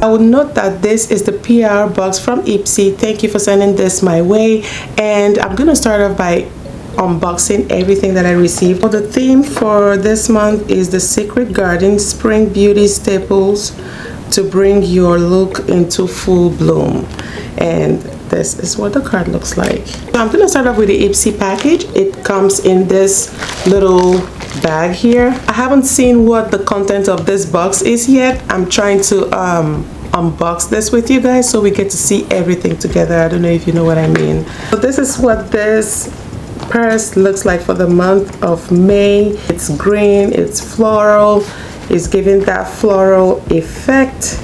I would note that this is the PR box from IPSY. Thank you for sending this my way, and I'm gonna start off by unboxing everything that I received. The theme for this month is the Secret Garden Spring Beauty Staples to bring your look into full bloom, and this is what the card looks like. So I'm going to start off with the IPSY package. It comes in this little bag here. I haven't seen what the content of this box is yet. I'm trying to unbox this with you guys so we get to see everything together. I don't know if you know what I mean. So this is what this purse looks like for the month of May. It's green, it's floral, it's giving that floral effect,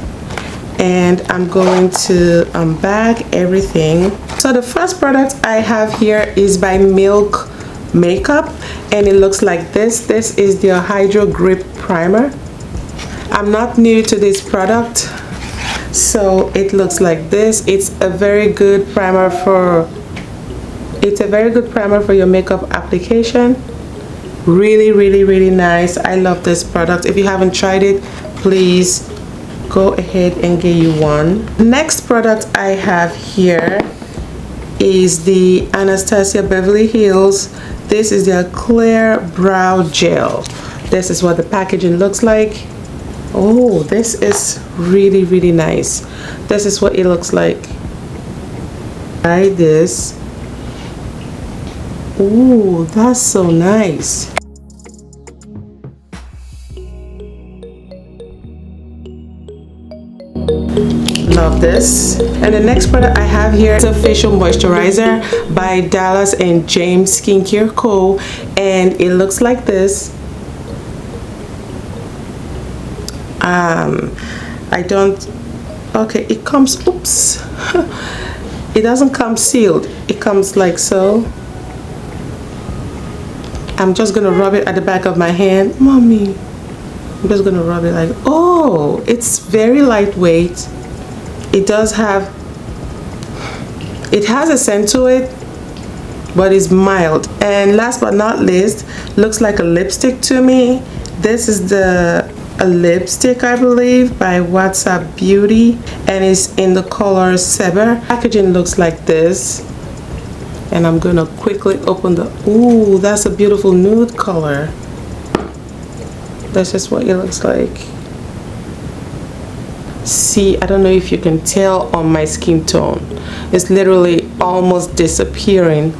and I'm going to unbag everything. So the first product I have here is by Milk Makeup, and it looks like this. This is their Hydro Grip Primer. I'm not new to this product, so it looks like this. It's a very good primer for your makeup application. Really nice. I love this product. If you haven't tried it, please go ahead and get you one. Next product I have here is the Anastasia Beverly Hills. This is their Clear Brow Gel. This is what the packaging looks like. Oh, this is really nice. This is what it looks like. Try this. Ooh, that's so nice. Love this. And the next product I have here is a facial moisturizer by Dallas and James Skincare Co. And it looks like this. Okay, it comes, oops. It doesn't come sealed. It comes like so. I'm just gonna rub it at the back of my hand. Mommy, I'm just gonna rub it like, oh, it's very lightweight. It has a scent to it, but it's mild. And last but not least, looks like a lipstick to me. This is a lipstick, I believe, by WhatsApp Beauty, and it's in the color Sever. Packaging looks like this. And I'm gonna quickly open the, ooh, that's a beautiful nude color. That's just what it looks like. See, I don't know if you can tell on my skin tone. It's literally almost disappearing.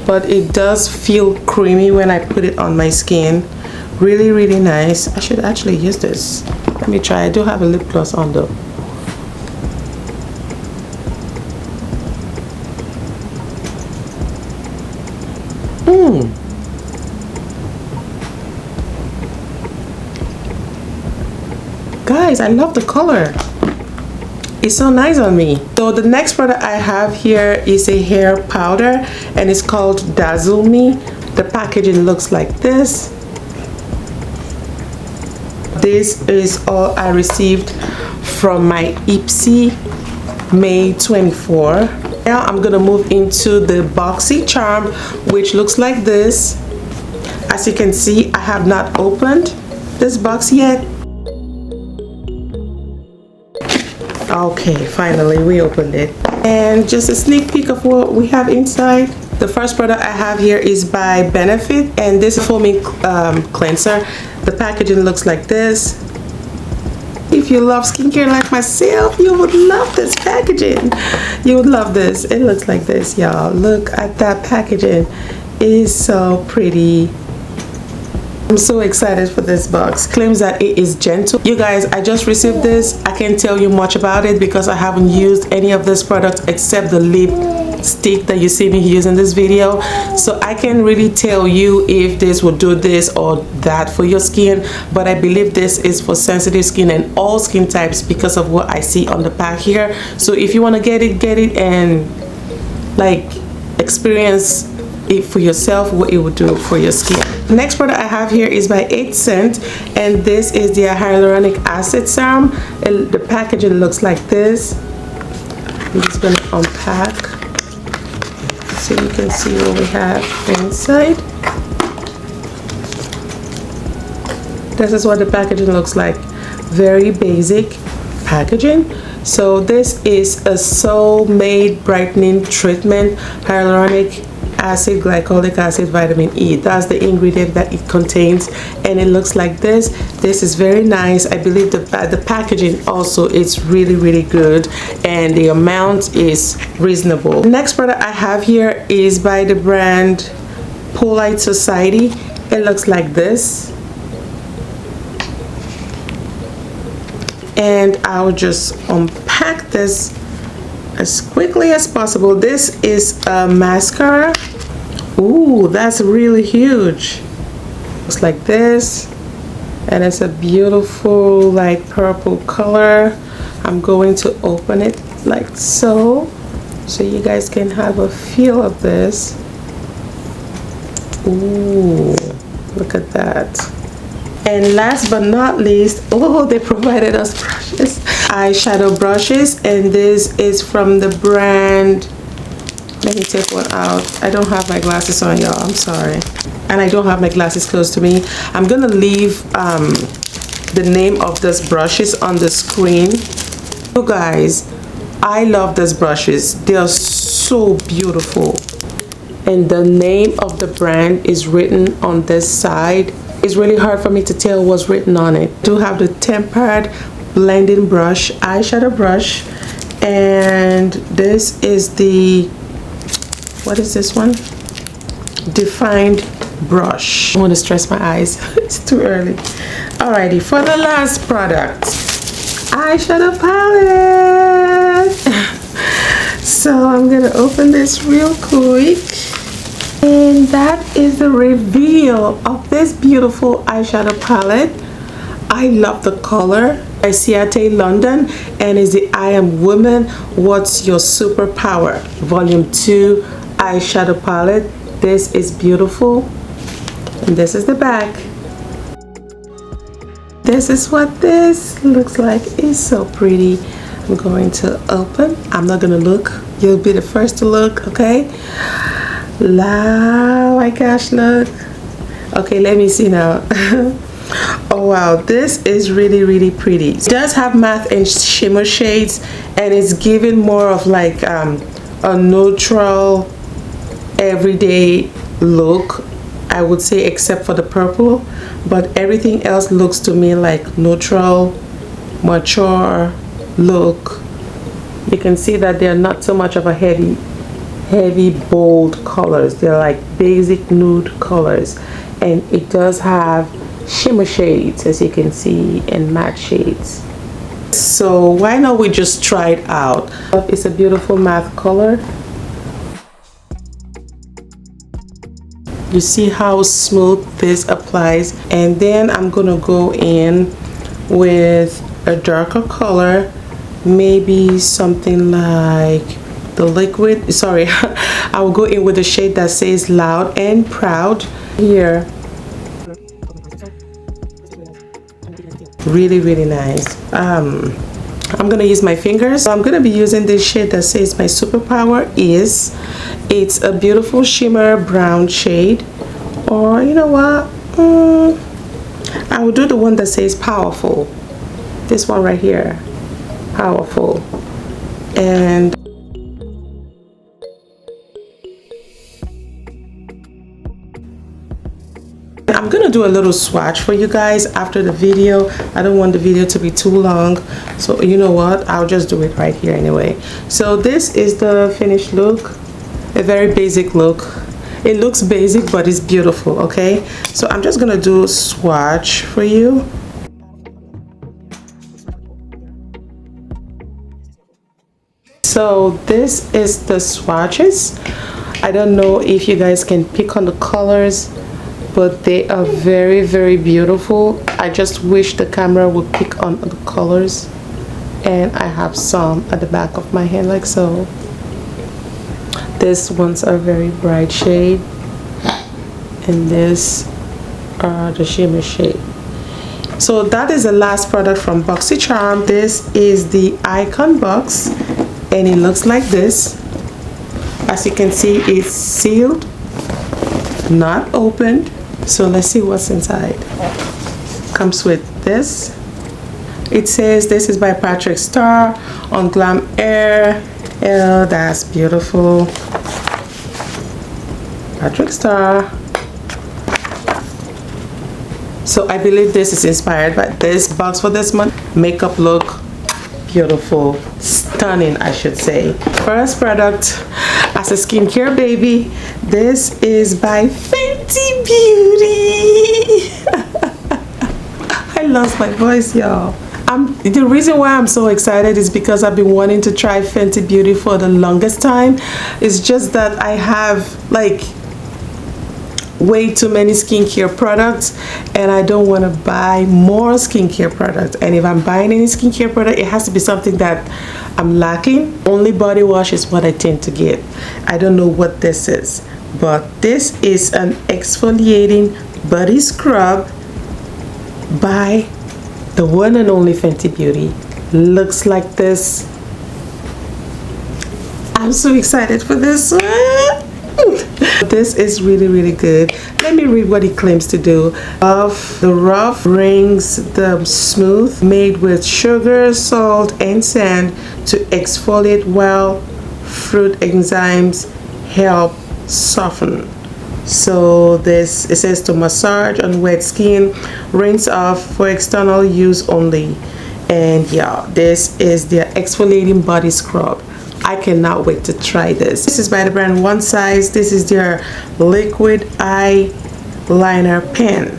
But it does feel creamy when I put it on my skin. Really nice. I should actually use this. Let me try. I do have a lip gloss on though. Guys, I love the color. It's so nice on me. So the next product I have here is a hair powder, and it's called Dazzle Me. The packaging looks like this. This is all I received from my IPSY May 24. Now I'm gonna move into the BoxyCharm, which looks like this. As you can see, I have not opened this box yet. Okay, finally we opened it. And just a sneak peek of what we have inside. The first product I have here is by Benefit, and this is foaming cleanser. The packaging looks like this. If you love skincare like myself, you would love this packaging. You would love this. It looks like this, y'all. Look at that packaging. It is so pretty. I'm so excited for this box. Claims that it is gentle. You guys, I just received this. I can't tell you much about it because I haven't used any of this product except the lipstick that you see me use in this video. So I can't really tell you if this will do this or that for your skin, but I believe this is for sensitive skin and all skin types because of what I see on the pack here. So if you want to get it and like experience it for yourself, what it would do for your skin. The next product I have here is by 8 Cent, and this is the hyaluronic acid serum. The packaging looks like this. I'm just going to unpack so you can see what we have inside. This is what the packaging looks like. Very basic. packaging. So this is a soul-made brightening treatment, hyaluronic acid, glycolic acid, vitamin E. That's the ingredient that it contains, and it looks like this. This is very nice. I believe the packaging also is really good, and the amount is reasonable. The next product I have here is by the brand Polite Society. It looks like this, and I'll just unpack this as quickly as possible. This is a mascara. Ooh, that's really huge. Looks like this, and it's a beautiful like purple color. I'm going to open it like so you guys can have a feel of this. Ooh, look at that. And last but not least, oh, they provided us brushes, eyeshadow brushes, and this is from the brand, let me take one out. I don't have my glasses on, y'all, I'm sorry, and I don't have my glasses close to me. I'm gonna leave the name of these brushes on the screen. You guys, I love these brushes. They are so beautiful, and the name of the brand is written on this side. It's really hard for me to tell what's written on it. I do have the tempered blending brush, eyeshadow brush, and this is the, what is this one? Defined brush. I want to stress my eyes. It's too early. Alrighty, for the last product, eyeshadow palette. So I'm gonna open this real quick. And that is the reveal of this beautiful eyeshadow palette. I love the color. By Ciate London, and is the I Am Woman, What's Your Superpower Volume 2 eyeshadow palette. This is beautiful, and this is the back. This is what this looks like. It's so pretty. I'm going to open. I'm not gonna look. You'll be the first to look, okay? Oh my gosh, look. Okay, let me see now. Oh wow, this is really pretty. It does have matte and shimmer shades, and it's giving more of like a neutral everyday look, I would say, except for the purple, but everything else looks to me like neutral, mature look. You can see that they're not so much of a heavy bold colors. They're like basic nude colors, and it does have shimmer shades, as you can see, and matte shades. So why not we just try it out? It's a beautiful matte color. You see how smooth this applies, and then I'm gonna go in with a darker color, maybe something like the liquid, sorry, I will go in with a shade that says Loud and Proud here. Really nice. I'm gonna use my fingers. So I'm gonna be using this shade that says My Superpower Is. It's a beautiful shimmer brown shade, or you know what, I will do the one that says Powerful. This one right here, Powerful. And I'm gonna do a little swatch for you guys after the video. I don't want the video to be too long, so you know what, I'll just do it right here anyway. So this is the finished look, a very basic look. It looks basic, but it's beautiful, okay? So I'm just gonna do a swatch for you. So this is the swatches. I don't know if you guys can pick on the colors, but they are very beautiful. I just wish the camera would pick on the colors, and I have some at the back of my hand like so. These ones are very bright shade, and this are the shimmer shade. So that is the last product from BoxyCharm. This is the Icon box, and it looks like this. As you can see, it's sealed, not opened. So let's see what's inside. Comes with this, It says this is by PATRICKSTARRR on Glam Air. Oh, that's beautiful. PATRICKSTARRR. So I believe this is inspired by this box for this month. Makeup look beautiful, stunning, I should say. First product, as a skincare baby, this is by Fenty Beauty. I lost my voice, y'all. The reason why I'm so excited is because I've been wanting to try Fenty Beauty for the longest time. It's just that I have like way too many skincare products and I don't want to buy more skincare products. And if I'm buying any skincare product, it has to be something that I'm lacking. Only body wash is what I tend to get. I don't know what this is, but this is an exfoliating body scrub by the one and only Fenty Beauty. Looks like this. I'm so excited for this one. This is really good. Let me read what it claims to do. Of the rough brings the smooth, made with sugar, salt, and sand to exfoliate while fruit enzymes help soften. So this, it says to massage on wet skin, rinse off for external use only. And yeah, this is their exfoliating body scrub. I cannot wait to try this. This is by the brand One Size. This is their liquid eyeliner pen.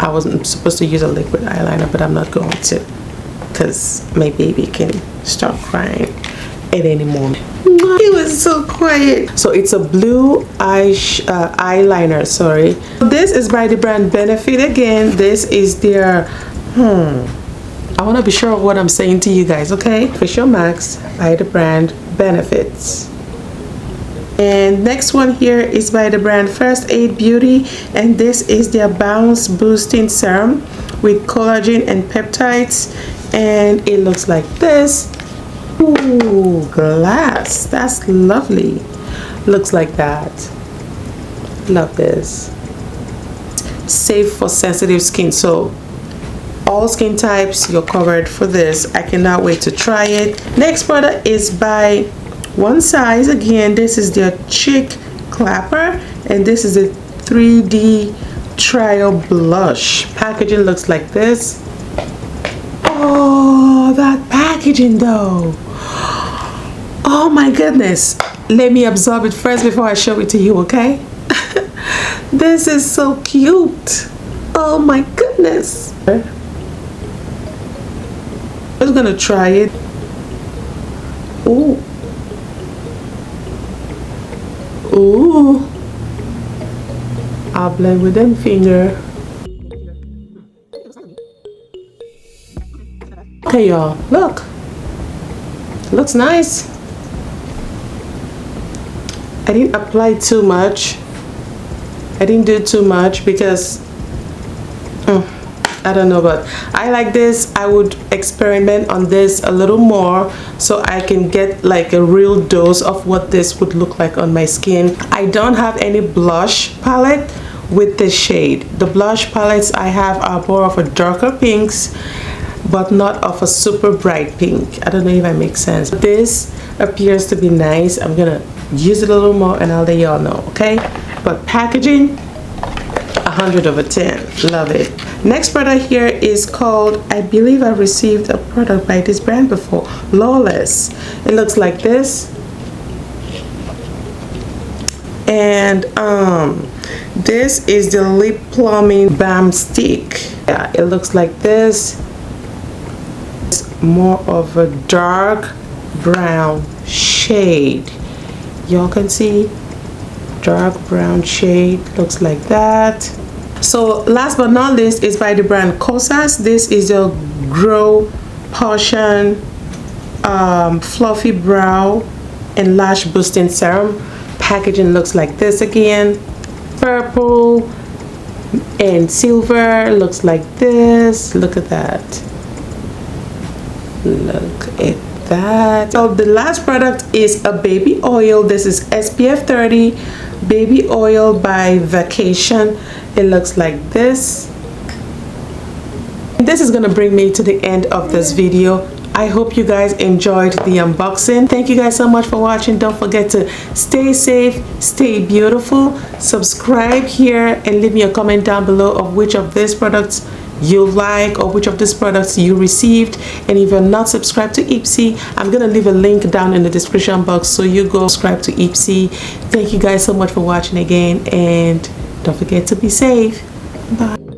I wasn't supposed to use a liquid eyeliner, but I'm not going to because my baby can start crying at any moment. He was so quiet. So it's a blue eyeliner, sorry. This is by the brand Benefit again. This is their I want to be sure of what I'm saying to you guys, okay? Facial Max by the brand Benefits. And next one here is by the brand First Aid Beauty, and this is their Bounce Boosting Serum with collagen and peptides, and it looks like this. Ooh, glass. That's lovely. Looks like that. Love this. Safe for sensitive skin. So all skin types, you're covered for this. I cannot wait to try it. Next product is by One Size again. This is their Cheek Clapper, and this is a 3D trial blush. Packaging looks like this. Oh, that packaging though. Oh my goodness. Let me absorb it first before I show it to you, okay? This is so cute. Oh my goodness. I'm just gonna try it. Ooh. Ooh. I'll blend with them finger. Okay, y'all, look. Looks nice. I didn't apply too much. I didn't do too much because I don't know, but I like this. I would experiment on this a little more so I can get like a real dose of what this would look like on my skin. I don't have any blush palette with this shade. The blush palettes I have are more of a darker pinks, but not of a super bright pink. I don't know if that makes sense. This appears to be nice. I'm gonna use it a little more and I'll let y'all know, okay? But packaging, 100/10. Love it. Next product here is called, I believe I received a product by this brand before, Lawless. It looks like this. And this is the lip plumbing balm stick. Yeah, it looks like this. It's more of a dark brown shade. Y'all can see dark brown shade, looks like that. So last but not least is by the brand Kosas. This is a Grow Potion Fluffy Brow and Lash Boosting Serum. Packaging looks like this again. Purple and silver, looks like this. Look at that. Look at that. So the last product is a baby oil. This is SPF 30 baby oil by Vacation. It looks like this. This is gonna bring me to the end of this video. I hope you guys enjoyed the unboxing. Thank you guys so much for watching. Don't forget to stay safe, stay beautiful, subscribe here, and leave me a comment down below of which of these products you like or which of these products you received. And if you're not subscribed to IPSY, I'm gonna leave a link down in the description box, so you go subscribe to IPSY. Thank you guys so much for watching again, and don't forget to be safe. Bye.